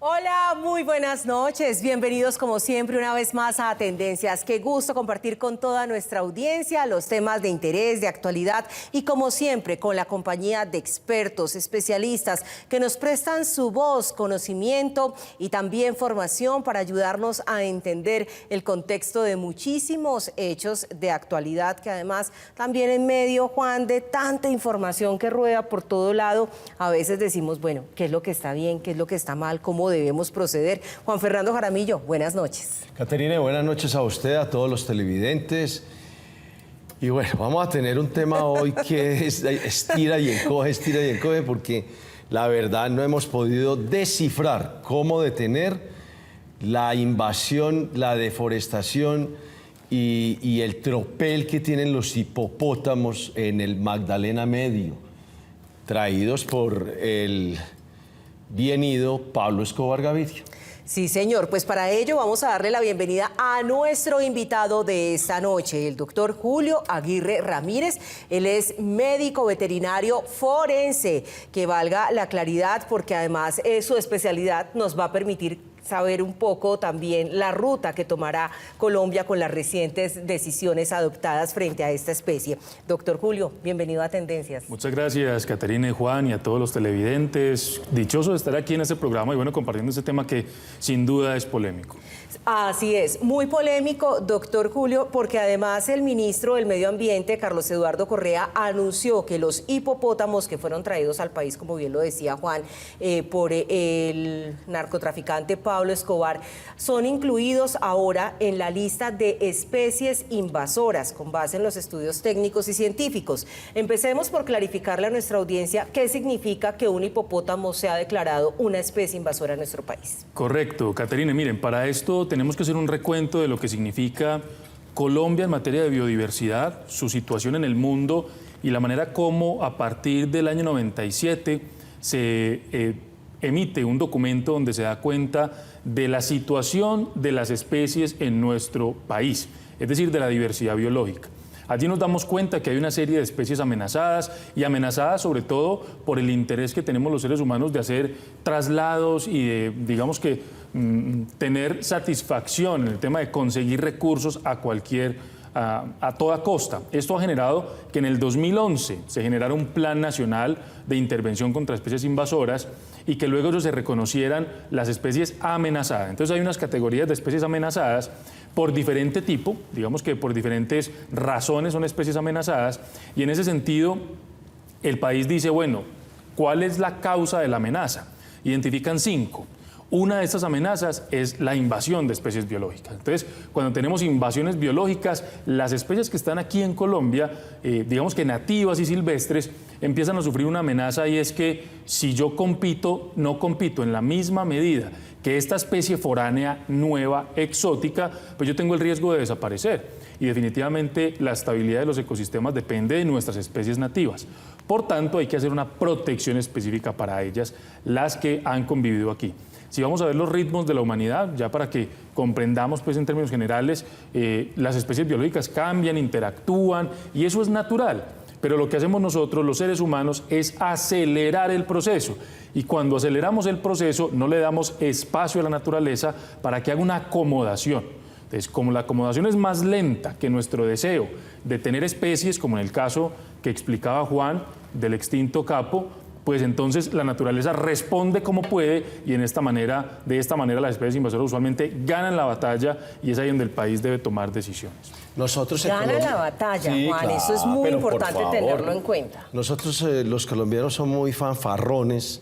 Hola, muy buenas noches. Bienvenidos como siempre una vez más a Tendencias. Qué gusto compartir con toda nuestra audiencia los temas de interés, de actualidad y como siempre con la compañía de expertos, especialistas que nos prestan su voz, conocimiento y también formación para ayudarnos a entender el contexto de muchísimos hechos de actualidad que además también en medio, Juan, de tanta información que rueda por todo lado, a veces decimos, bueno, ¿qué es lo que está bien? ¿Qué es lo que está mal? ¿Cómo debemos proceder? Juan Fernando Jaramillo, buenas noches. Caterina, buenas noches a usted, a todos los televidentes. Y bueno, vamos a tener un tema hoy que es estira y encoge, porque la verdad no hemos podido descifrar cómo detener la invasión, la deforestación y el tropel que tienen los hipopótamos en el Magdalena Medio, traídos por el bien ido Pablo Escobar Gaviria. Sí, señor. Pues para ello vamos a darle la bienvenida a nuestro invitado de esta noche, el doctor Julio Aguirre Ramírez. Él es médico veterinario forense, que valga la claridad porque además su especialidad nos va a permitir saber un poco también la ruta que tomará Colombia con las recientes decisiones adoptadas frente a esta especie. Doctor Julio, bienvenido a Tendencias. Muchas gracias, Caterina y Juan, y a todos los televidentes. Dichoso de estar aquí en este programa y bueno, compartiendo este tema que sin duda es polémico. Así es, muy polémico, doctor Julio, porque además el ministro del Medio Ambiente, Carlos Eduardo Correa, anunció que los hipopótamos que fueron traídos al país, como bien lo decía Juan, por el narcotraficante Pablo Escobar, son incluidos ahora en la lista de especies invasoras, con base en los estudios técnicos y científicos. Empecemos por clarificarle a nuestra audiencia qué significa que un hipopótamo sea declarado una especie invasora en nuestro país. Correcto, Caterina, miren, para esto tenemos que hacer un recuento de lo que significa Colombia en materia de biodiversidad, su situación en el mundo y la manera como a partir del año 97 se emite un documento donde se da cuenta de la situación de las especies en nuestro país, es decir, de la diversidad biológica. Allí nos damos cuenta que hay una serie de especies amenazadas y amenazadas sobre todo por el interés que tenemos los seres humanos de hacer traslados y de, digamos que, tener satisfacción en el tema de conseguir recursos a toda costa. Esto ha generado que en el 2011 se generara un plan nacional de intervención contra especies invasoras y que luego se reconocieran las especies amenazadas. Entonces hay unas categorías de especies amenazadas por diferente tipo, digamos que por diferentes razones son especies amenazadas, y en ese sentido el país dice, bueno, ¿cuál es la causa de la amenaza? Identifican 5. Una de estas amenazas es la invasión de especies biológicas. Entonces, cuando tenemos invasiones biológicas, las especies que están aquí en Colombia, digamos que nativas y silvestres, empiezan a sufrir una amenaza, y es que si yo no compito en la misma medida que esta especie foránea, nueva, exótica, pues yo tengo el riesgo de desaparecer. Y definitivamente la estabilidad de los ecosistemas depende de nuestras especies nativas. Por tanto, hay que hacer una protección específica para ellas, las que han convivido aquí. Si vamos a ver los ritmos de la humanidad, ya para que comprendamos pues en términos generales, las especies biológicas cambian, interactúan y eso es natural. Pero lo que hacemos nosotros, los seres humanos, es acelerar el proceso. Y cuando aceleramos el proceso, no le damos espacio a la naturaleza para que haga una acomodación. Entonces, como la acomodación es más lenta que nuestro deseo de tener especies, como en el caso que explicaba Juan del extinto capo, pues entonces la naturaleza responde como puede y de esta manera las especies invasoras usualmente ganan la batalla y es ahí donde el país debe tomar decisiones. Nosotros Gana la batalla, sí, Juan, claro, eso es muy importante tenerlo en cuenta. Nosotros los colombianos somos muy fanfarrones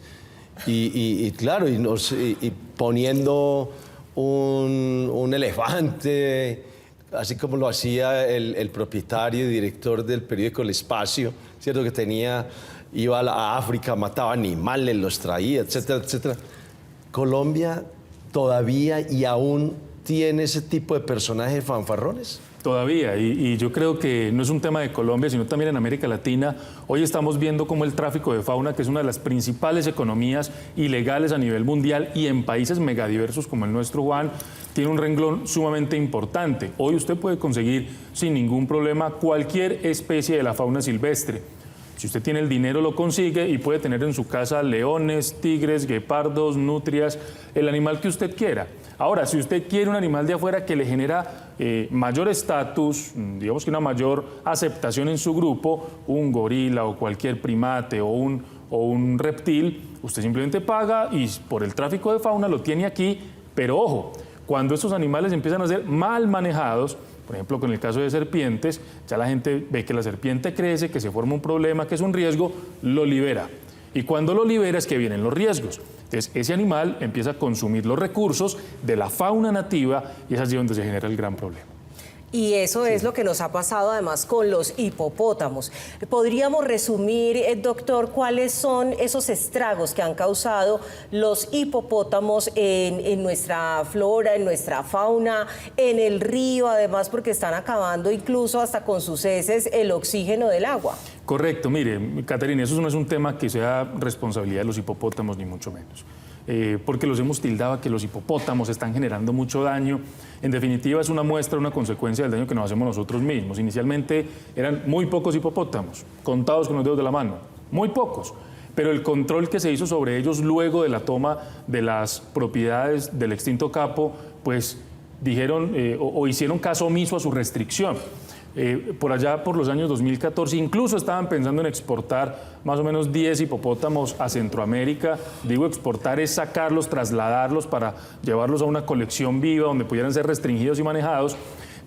y claro, y poniendo un elefante, así como lo hacía el propietario y director del periódico El Espacio, ¿cierto? Que iba a África, mataba animales, los traía, etcétera, etcétera. Colombia todavía y aún tiene ese tipo de personajes fanfarrones. Todavía, y yo creo que no es un tema de Colombia, sino también en América Latina. Hoy estamos viendo cómo el tráfico de fauna, que es una de las principales economías ilegales a nivel mundial y en países megadiversos como el nuestro, Juan, tiene un renglón sumamente importante. Hoy usted puede conseguir sin ningún problema cualquier especie de la fauna silvestre. Si usted tiene el dinero, lo consigue y puede tener en su casa leones, tigres, guepardos, nutrias, el animal que usted quiera. Ahora, si usted quiere un animal de afuera que le genera mayor estatus, digamos que una mayor aceptación en su grupo, un gorila o cualquier primate o un reptil, usted simplemente paga y por el tráfico de fauna lo tiene aquí, pero ojo, cuando estos animales empiezan a ser mal manejados, por ejemplo, con el caso de serpientes, ya la gente ve que la serpiente crece, que se forma un problema, que es un riesgo, lo libera. Y cuando lo libera es que vienen los riesgos. Entonces, ese animal empieza a consumir los recursos de la fauna nativa y es allí donde se genera el gran problema. Y eso es lo que nos ha pasado además con los hipopótamos. ¿Podríamos resumir, doctor, cuáles son esos estragos que han causado los hipopótamos en nuestra flora, en nuestra fauna, en el río, además porque están acabando incluso hasta con sus heces el oxígeno del agua? Correcto, mire, Caterina, eso no es un tema que sea responsabilidad de los hipopótamos, ni mucho menos. Porque los hemos tildado que los hipopótamos están generando mucho daño. En definitiva, es una muestra, una consecuencia del daño que nos hacemos nosotros mismos. Inicialmente eran muy pocos hipopótamos, contados con los dedos de la mano, muy pocos. Pero el control que se hizo sobre ellos luego de la toma de las propiedades del extinto capo, pues dijeron o hicieron caso omiso a su restricción. Por allá, por los años 2014, incluso estaban pensando en exportar más o menos 10 hipopótamos a Centroamérica. Digo, exportar es sacarlos, trasladarlos para llevarlos a una colección viva donde pudieran ser restringidos y manejados,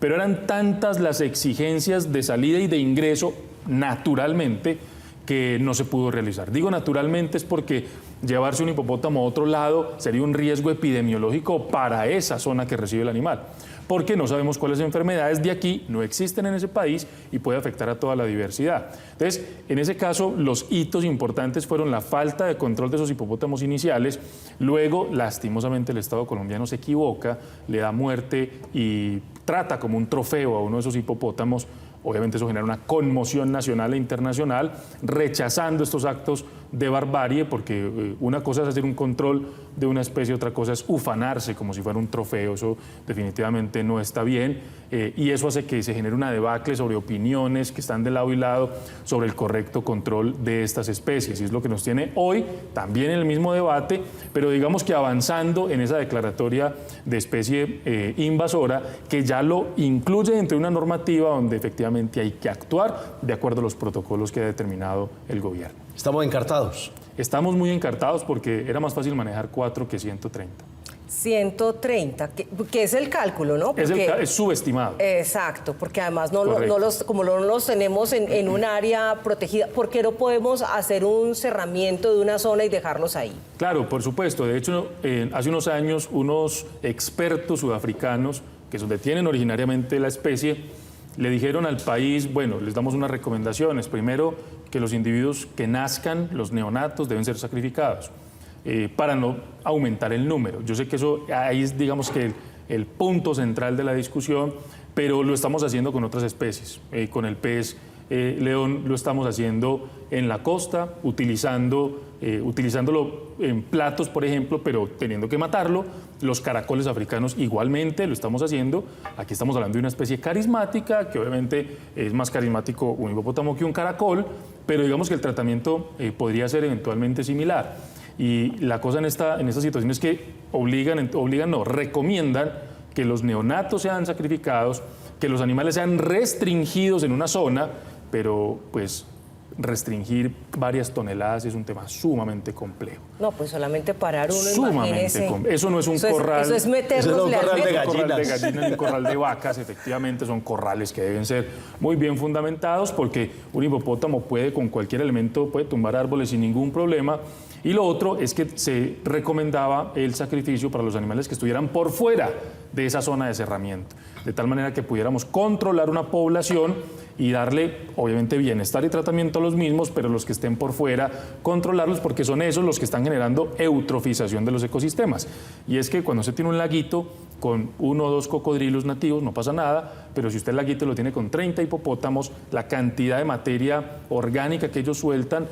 pero eran tantas las exigencias de salida y de ingreso, naturalmente, que no se pudo realizar. Digo naturalmente es porque llevarse un hipopótamo a otro lado sería un riesgo epidemiológico para esa zona que recibe el animal, porque no sabemos cuáles enfermedades de aquí no existen en ese país y puede afectar a toda la diversidad. Entonces, en ese caso, los hitos importantes fueron la falta de control de esos hipopótamos iniciales. Luego, lastimosamente, el Estado colombiano se equivoca, le da muerte y trata como un trofeo a uno de esos hipopótamos. Obviamente eso genera una conmoción nacional e internacional, rechazando estos actos de barbarie, porque una cosa es hacer un control de una especie, otra cosa es ufanarse como si fuera un trofeo. Eso definitivamente no está bien, y eso hace que se genere una debacle sobre opiniones que están de lado y lado sobre el correcto control de estas especies, y es lo que nos tiene hoy también en el mismo debate, pero digamos que avanzando en esa declaratoria de especie invasora, que ya lo incluye dentro de una normativa donde efectivamente hay que actuar de acuerdo a los protocolos que ha determinado el gobierno. ¿Estamos encartados? Estamos muy encartados porque era más fácil manejar 4 que 130. 130, que es el cálculo, ¿no? Porque, es subestimado. Exacto, porque además como no los tenemos en un área protegida, ¿por qué no podemos hacer un cerramiento de una zona y dejarlos ahí? Claro, por supuesto. De hecho, hace unos años, unos expertos sudafricanos, que son donde tienen originariamente la especie, le dijeron al país, bueno, les damos unas recomendaciones. Primero, que los individuos que nazcan, los neonatos, deben ser sacrificados para no aumentar el número. Yo sé que eso ahí es, digamos, que el punto central de la discusión, pero lo estamos haciendo con otras especies. Con el pez león lo estamos haciendo en la costa, utilizándolo en platos, por ejemplo, pero teniendo que matarlo. Los caracoles africanos igualmente lo estamos haciendo. Aquí estamos hablando de una especie carismática, que obviamente es más carismático un hipopótamo que un caracol, pero digamos que el tratamiento podría ser eventualmente similar. Y la cosa en esta situación es que recomiendan que los neonatos sean sacrificados, que los animales sean restringidos en una zona, pero pues restringir varias toneladas es un tema sumamente complejo. No, pues solamente parar uno, sumamente complejo. Eso no es un corral. Eso es meternosle al de gallinas ni un corral de vacas. Efectivamente son corrales que deben ser muy bien fundamentados, porque un hipopótamo puede con cualquier elemento, puede tumbar árboles sin ningún problema. Y lo otro es que se recomendaba el sacrificio para los animales que estuvieran por fuera de esa zona de cerramiento, de tal manera que pudiéramos controlar una población y darle, obviamente, bienestar y tratamiento a los mismos, pero los que estén por fuera, controlarlos, porque son esos los que están generando eutrofización de los ecosistemas. Y es que cuando se tiene un laguito con 1 o 2 cocodrilos nativos, no pasa nada, pero si usted el laguito lo tiene con 30 hipopótamos, la cantidad de materia orgánica que ellos sueltan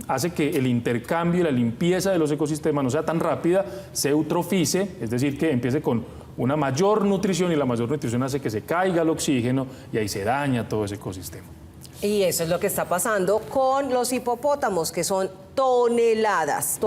hace que el intercambio y la limpieza de los ecosistemas no sea tan rápida, se eutrofice, es decir, que empiece con una mayor nutrición, y la mayor nutrición hace que se caiga el oxígeno y ahí se daña todo ese ecosistema. Y eso es lo que está pasando con los hipopótamos, que son toneladas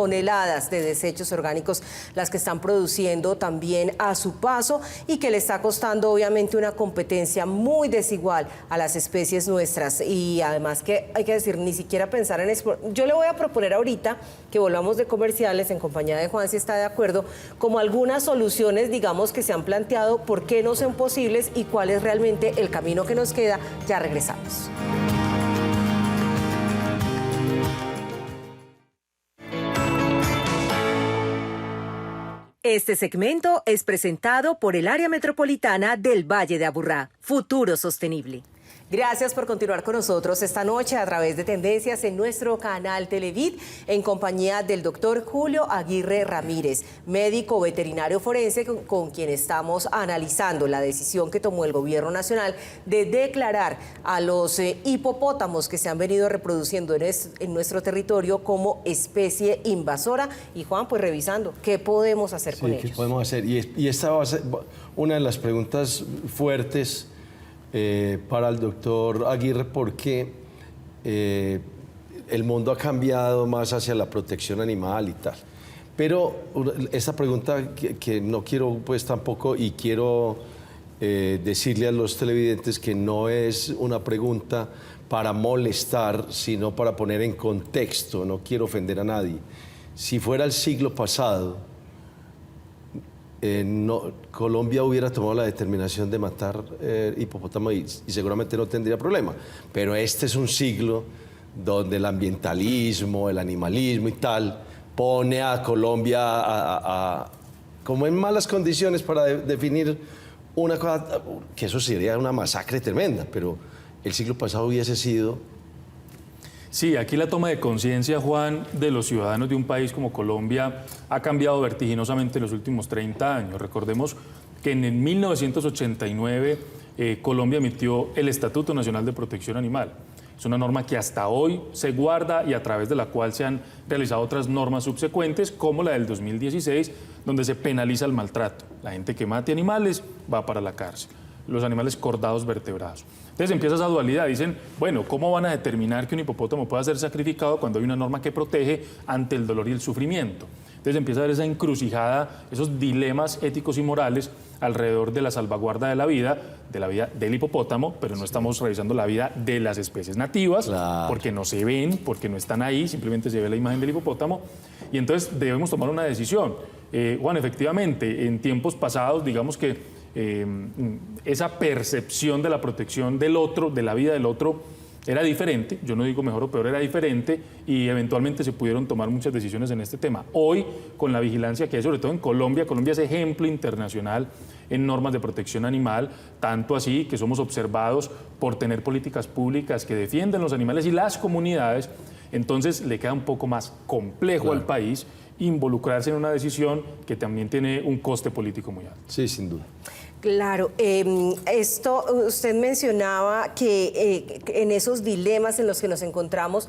de desechos orgánicos las que están produciendo también a su paso y que le está costando obviamente una competencia muy desigual a las especies nuestras. Y además que hay que decir, ni siquiera pensar en eso. Yo le voy a proponer ahorita que volvamos de comerciales en compañía de Juan, si está de acuerdo, como algunas soluciones, digamos, que se han planteado, por qué no son posibles y cuál es realmente el camino que nos queda. Ya regresamos. Este segmento es presentado por el Área Metropolitana del Valle de Aburrá, Futuro Sostenible. Gracias por continuar con nosotros esta noche a través de Tendencias en nuestro canal Televid, en compañía del doctor Julio Aguirre Ramírez, médico veterinario forense con quien estamos analizando la decisión que tomó el gobierno nacional de declarar a los hipopótamos que se han venido reproduciendo en nuestro territorio como especie invasora. Y Juan, pues revisando, ¿qué podemos hacer con ellos? ¿Qué podemos hacer? Y esta va a ser una de las preguntas fuertes para el doctor Aguirre, porque el mundo ha cambiado más hacia la protección animal y tal. Pero esta pregunta que no quiero pues tampoco, y quiero decirle a los televidentes que no es una pregunta para molestar, sino para poner en contexto, no quiero ofender a nadie. Si fuera el siglo pasado, Colombia hubiera tomado la determinación de matar hipopótamos y seguramente no tendría problema. Pero este es un siglo donde el ambientalismo, el animalismo y tal, pone a Colombia como en malas condiciones para definir una cosa, que eso sería una masacre tremenda, pero el siglo pasado hubiese sido... Sí, aquí la toma de conciencia, Juan, de los ciudadanos de un país como Colombia ha cambiado vertiginosamente en los últimos 30 años. Recordemos que en 1989 Colombia emitió el Estatuto Nacional de Protección Animal. Es una norma que hasta hoy se guarda y a través de la cual se han realizado otras normas subsecuentes, como la del 2016, donde se penaliza el maltrato. La gente que mate animales va para la cárcel. Los animales cordados vertebrados. Entonces empieza esa dualidad. Dicen, bueno, ¿cómo van a determinar que un hipopótamo pueda ser sacrificado cuando hay una norma que protege ante el dolor y el sufrimiento? Entonces empieza a haber esa encrucijada, esos dilemas éticos y morales alrededor de la salvaguarda de la vida del hipopótamo, pero no estamos revisando la vida de las especies nativas, claro, porque no se ven, porque no están ahí, simplemente se ve la imagen del hipopótamo. Y entonces debemos tomar una decisión. Juan, efectivamente, en tiempos pasados, digamos que esa percepción de la protección del otro, de la vida del otro, era diferente. Yo no digo mejor o peor, era diferente, y eventualmente se pudieron tomar muchas decisiones en este tema. Hoy, con la vigilancia que hay, sobre todo en Colombia es ejemplo internacional en normas de protección animal, tanto así que somos observados por tener políticas públicas que defienden los animales y las comunidades. Entonces le queda un poco más complejo, claro, al país involucrarse en una decisión que también tiene un coste político muy alto. Sí, sin duda. Claro, esto usted mencionaba que en esos dilemas en los que nos encontramos,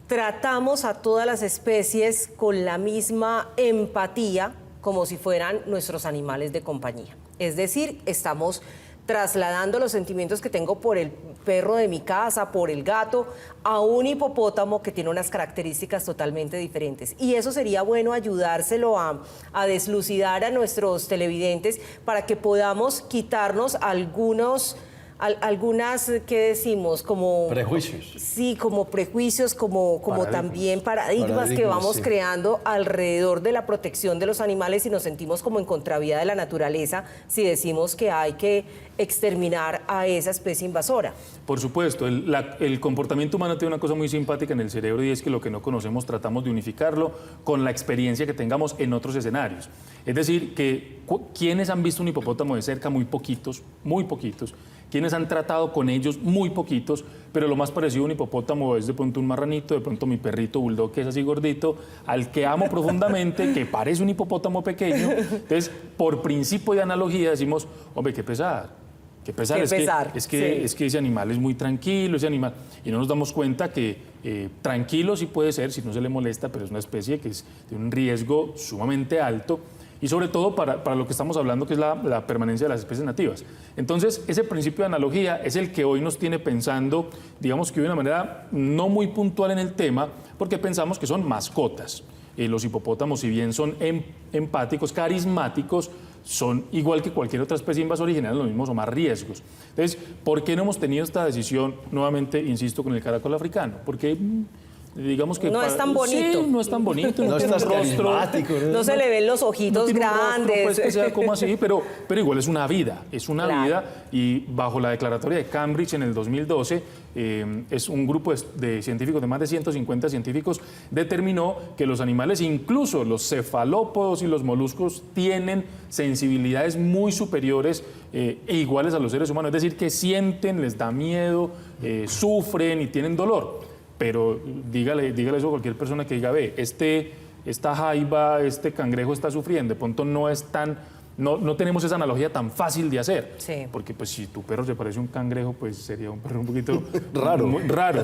tratamos a todas las especies con la misma empatía como si fueran nuestros animales de compañía. Es decir, estamos trasladando los sentimientos que tengo por el perro de mi casa, por el gato, a un hipopótamo que tiene unas características totalmente diferentes. Y eso sería bueno ayudárselo a deslucidar a nuestros televidentes para que podamos quitarnos algunas, ¿qué decimos? Como prejuicios. Sí, como prejuicios, como también paradigmas que vamos, sí, creando alrededor de la protección de los animales, y nos sentimos como en contravía de la naturaleza si decimos que hay que exterminar a esa especie invasora. Por supuesto, el comportamiento humano tiene una cosa muy simpática en el cerebro, y es que lo que no conocemos tratamos de unificarlo con la experiencia que tengamos en otros escenarios. Es decir, que quienes han visto un hipopótamo de cerca, muy poquitos, quienes han tratado con ellos, muy poquitos, pero lo más parecido a un hipopótamo es de pronto un marranito, de pronto mi perrito bulldog, que es así gordito, al que amo profundamente, que parece un hipopótamo pequeño. Entonces, por principio de analogía decimos, hombre, qué pesar. Qué pesar, es que ese animal es muy tranquilo, ese animal, y no nos damos cuenta que tranquilo sí puede ser si no se le molesta, pero es una especie que tiene un riesgo sumamente alto. y sobre todo para lo que estamos hablando, que es la permanencia de las especies nativas. Entonces, ese principio de analogía es el que hoy nos tiene pensando, digamos que de una manera no muy puntual en el tema, porque pensamos que son mascotas. Los hipopótamos, si bien son empáticos, carismáticos, son igual que cualquier otra especie invasora y generan los mismos o más riesgos. Entonces, ¿por qué no hemos tenido esta decisión? Nuevamente, insisto, con el caracol africano. Porque digamos que... No es tan bonito. Sí, no es tan bonito. No tiene es un tan rostro. carismático, ¿no? No se le ven los ojitos No tiene un rostro, grandes. pues, que sea como así, pero igual es una vida, Claro. vida, y bajo la declaratoria de Cambridge en el 2012, es un grupo de científicos, de más de 150 científicos, determinó que los animales, incluso los cefalópodos y los moluscos, tienen sensibilidades muy superiores e iguales a los seres humanos, es decir, que sienten, les da miedo, sufren y tienen dolor. Pero dígale eso a cualquier persona que diga, ve, esta jaiba, este cangrejo está sufriendo, de pronto no tenemos esa analogía tan fácil de hacer. Sí. Porque pues si tu perro se parece a un cangrejo, pues sería un perro un poquito Raro. muy raro.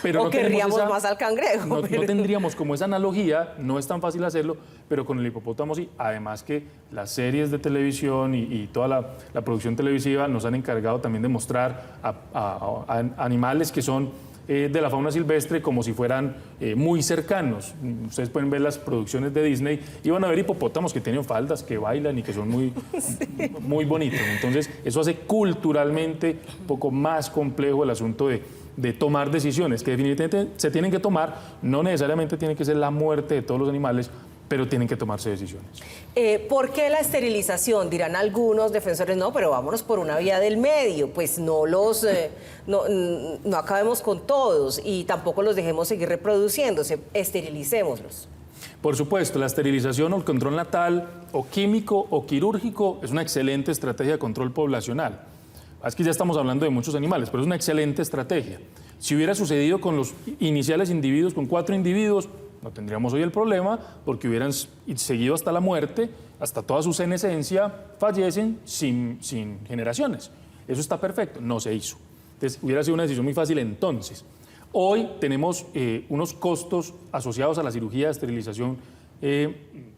Pero O no querríamos tenemos más al cangrejo. No pero- tendríamos como esa analogía, no es tan fácil hacerlo, pero con el hipopótamo sí. Además que las series de televisión y toda la producción televisiva nos han encargado también de mostrar a animales que son de la fauna silvestre como si fueran muy cercanos. Ustedes pueden ver las producciones de Disney y van a ver hipopótamos que tienen faldas, que bailan y que son muy bonitos. Entonces, eso hace culturalmente un poco más complejo el asunto de tomar decisiones que definitivamente se tienen que tomar. No necesariamente tiene que ser la muerte de todos los animales, pero tienen que tomarse decisiones. ¿Por qué la esterilización? Dirán algunos defensores, no, pero vámonos por una vía del medio, pues no acabemos con todos y tampoco los dejemos seguir reproduciéndose, esterilicémoslos. Por supuesto, la esterilización o el control natal, o químico o quirúrgico, es una excelente estrategia de control poblacional. Es que ya estamos hablando de muchos animales, pero es una excelente estrategia. Si hubiera sucedido con los iniciales individuos, con 4 individuos, no tendríamos hoy el problema porque hubieran seguido hasta la muerte, hasta toda su senescencia, fallecen sin generaciones. Eso está perfecto, no se hizo. Entonces, hubiera sido una decisión muy fácil entonces. Hoy tenemos unos costos asociados a la cirugía de esterilización,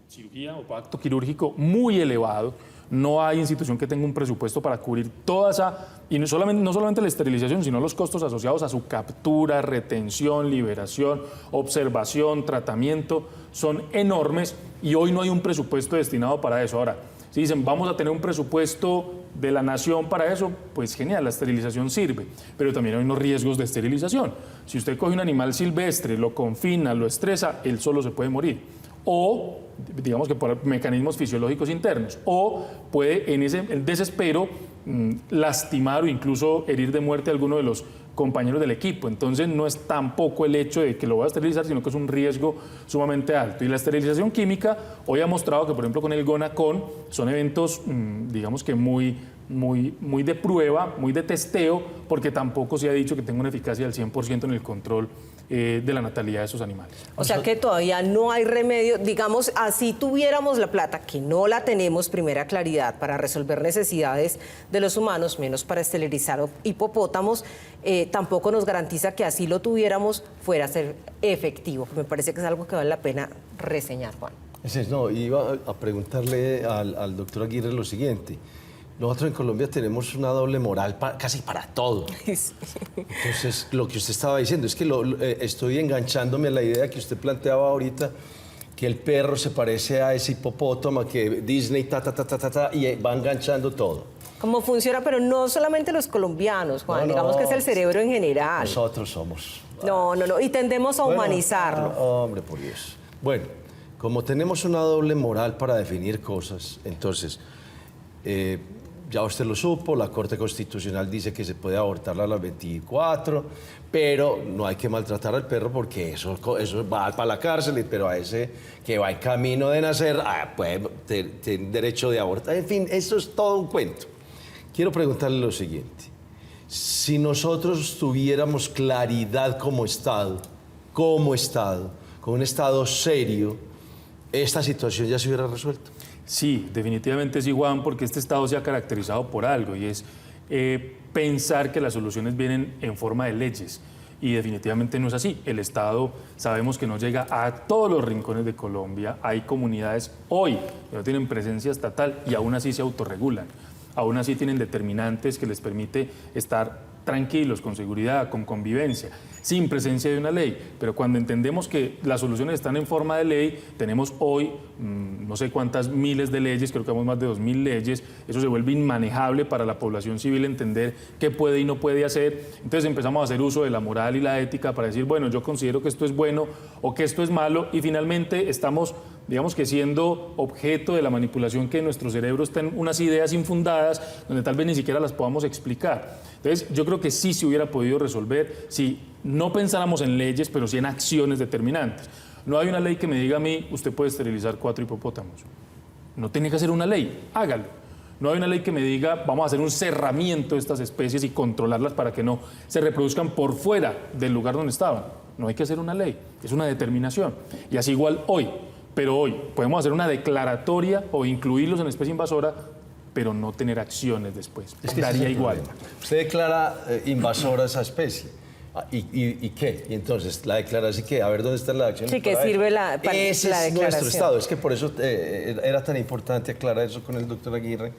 cirugía o pacto quirúrgico muy elevado. No hay institución que tenga un presupuesto para cubrir toda esa, y no solamente la esterilización, sino los costos asociados a su captura, retención, liberación, observación, tratamiento, son enormes y hoy no hay un presupuesto destinado para eso. Ahora, si dicen, vamos a tener un presupuesto de la nación para eso, pues genial, la esterilización sirve, pero también hay unos riesgos de esterilización. Si usted coge un animal silvestre, lo confina, lo estresa, él solo se puede morir. O, digamos que por mecanismos fisiológicos internos, o puede en el desespero lastimar o incluso herir de muerte a alguno de los compañeros del equipo. Entonces no es tampoco el hecho de que lo voy a esterilizar, sino que es un riesgo sumamente alto. Y la esterilización química hoy ha mostrado que, por ejemplo, con el Gonacon son eventos, digamos que muy de prueba, muy de testeo, porque tampoco se ha dicho que tenga una eficacia del 100% en el control de la natalidad de esos animales. O sea que todavía no hay remedio, digamos, así tuviéramos la plata, que no la tenemos, primera claridad, para resolver necesidades de los humanos, menos para esterilizar hipopótamos, tampoco nos garantiza que así lo tuviéramos fuera a ser efectivo. Me parece que es algo que vale la pena reseñar, Juan. No, iba a preguntarle al doctor Aguirre lo siguiente. Nosotros en Colombia tenemos una doble moral casi para todo. Entonces, lo que usted estaba diciendo es que estoy enganchándome a la idea que usted planteaba ahorita, que el perro se parece a ese hipopótamo, que Disney, y va enganchando todo. ¿Cómo funciona? Pero no solamente los colombianos, Juan, digamos que es el cerebro en general. Nosotros somos. No, y tendemos a humanizarlo. Hombre, por Dios. Bueno, como tenemos una doble moral para definir cosas, entonces... ya usted lo supo, la Corte Constitucional dice que se puede abortar a las 24, pero no hay que maltratar al perro porque eso va para la cárcel, pero a ese que va en camino de nacer puede tener derecho de abortar. En fin, eso es todo un cuento. Quiero preguntarle lo siguiente. Si nosotros tuviéramos claridad como Estado, con un Estado serio, ¿esta situación ya se hubiera resuelto? Sí, definitivamente sí, Juan, porque este Estado se ha caracterizado por algo y es pensar que las soluciones vienen en forma de leyes. Y definitivamente no es así. El Estado sabemos que no llega a todos los rincones de Colombia. Hay comunidades hoy que no tienen presencia estatal y aún así se autorregulan. Aún así tienen determinantes que les permite estar tranquilos, con seguridad, con convivencia, sin presencia de una ley. Pero cuando entendemos que las soluciones están en forma de ley, tenemos hoy no sé cuántas miles de leyes, creo que vamos más de 2000 leyes, eso se vuelve inmanejable para la población civil entender qué puede y no puede hacer. Entonces empezamos a hacer uso de la moral y la ética para decir, bueno, yo considero que esto es bueno o que esto es malo, y finalmente estamos, digamos que siendo objeto de la manipulación que en nuestro cerebro están unas ideas infundadas donde tal vez ni siquiera las podamos explicar. Entonces yo creo que sí se hubiera podido resolver si no pensáramos en leyes, pero sí en acciones determinantes. No hay una ley que me diga a mí, usted puede esterilizar 4 hipopótamos. No tiene que hacer una ley, hágalo. No hay una ley que me diga, vamos a hacer un cerramiento de estas especies y controlarlas para que no se reproduzcan por fuera del lugar donde estaban. No hay que hacer una ley, es una determinación. Y así igual hoy. Pero hoy podemos hacer una declaratoria o incluirlos en especie invasora, pero no tener acciones después. Es que daría igual. Usted declara invasora esa especie. ¿Y qué? Y entonces, la declaración, ¿qué? A ver, ¿dónde está la acción? Sí, que sirve la Ese es declaración. nuestro Estado. Es que por eso era tan importante aclarar eso con el doctor Aguirre,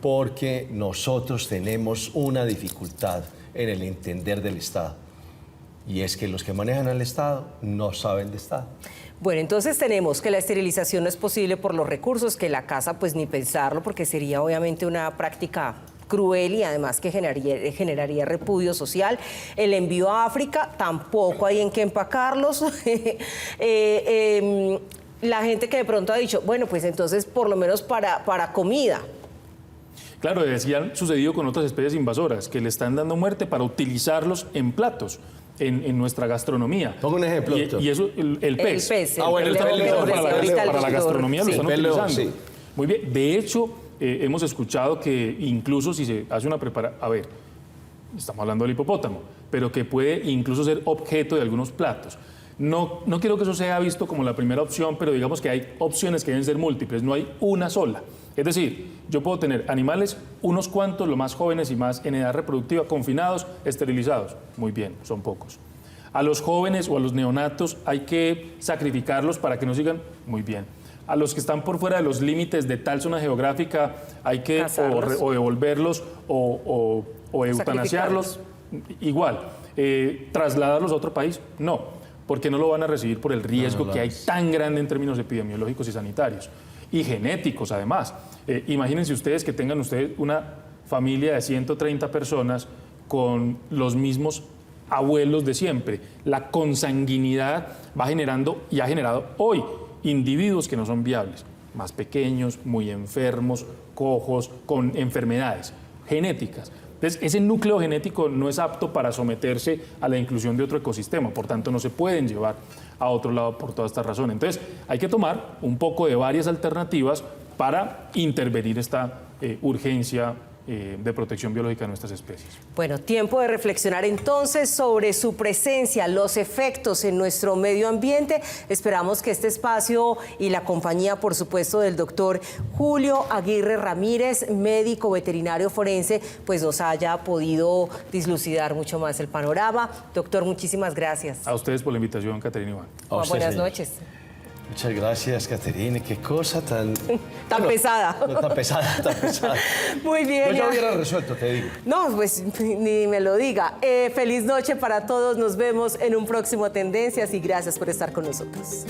porque nosotros tenemos una dificultad en el entender del Estado. Y es que los que manejan al Estado no saben de Estado. Bueno, entonces tenemos que la esterilización no es posible por los recursos, que la casa pues ni pensarlo, porque sería obviamente una práctica cruel y además que generaría repudio social. El envío a África, tampoco hay en qué empacarlos. La gente que de pronto ha dicho, bueno, pues entonces por lo menos para comida. Claro, decían sucedido con otras especies invasoras, que le están dando muerte para utilizarlos en platos. En nuestra gastronomía. Pongo un ejemplo, doctor. Y eso, el pez. El pez. Bueno, el están utilizando para la gastronomía, sí. lo están utilizando. Sí. Muy bien. De hecho, hemos escuchado que incluso si se hace una preparación, a ver, estamos hablando del hipopótamo, pero que puede incluso ser objeto de algunos platos. No quiero que eso sea visto como la primera opción, pero digamos que hay opciones que deben ser múltiples, no hay una sola. Es decir, yo puedo tener animales, unos cuantos, los más jóvenes y más en edad reproductiva, confinados, esterilizados. Muy bien, son pocos. A los jóvenes o a los neonatos hay que sacrificarlos para que no sigan. Muy bien. A los que están por fuera de los límites de tal zona geográfica hay que o devolverlos o eutanasiarlos. Igual. ¿Trasladarlos a otro país? No, porque no lo van a recibir por el riesgo que hay tan grande en términos epidemiológicos y sanitarios. Y genéticos, además. Imagínense ustedes que tengan ustedes una familia de 130 personas con los mismos abuelos de siempre. La consanguinidad va generando y ha generado hoy individuos que no son viables, más pequeños, muy enfermos, cojos, con enfermedades genéticas. Entonces, ese núcleo genético no es apto para someterse a la inclusión de otro ecosistema, por tanto no se pueden llevar a otro lado por todas estas razones. Entonces, hay que tomar un poco de varias alternativas para intervenir esta urgencia de protección biológica de nuestras especies. Bueno, tiempo de reflexionar entonces sobre su presencia, los efectos en nuestro medio ambiente. Esperamos que este espacio y la compañía, por supuesto, del doctor Julio Aguirre Ramírez, médico veterinario forense, pues nos haya podido dislucidar mucho más el panorama. Doctor, muchísimas gracias. A ustedes por la invitación, Caterina Iván. Buenas noches. Muchas gracias, Caterine. Qué cosa tan... Tan pesada. No, tan pesada, tan pesada. Muy bien. Yo ya hubiera resuelto, te digo. No, pues ni me lo diga. Feliz noche para todos. Nos vemos en un próximo Tendencias y gracias por estar con nosotros.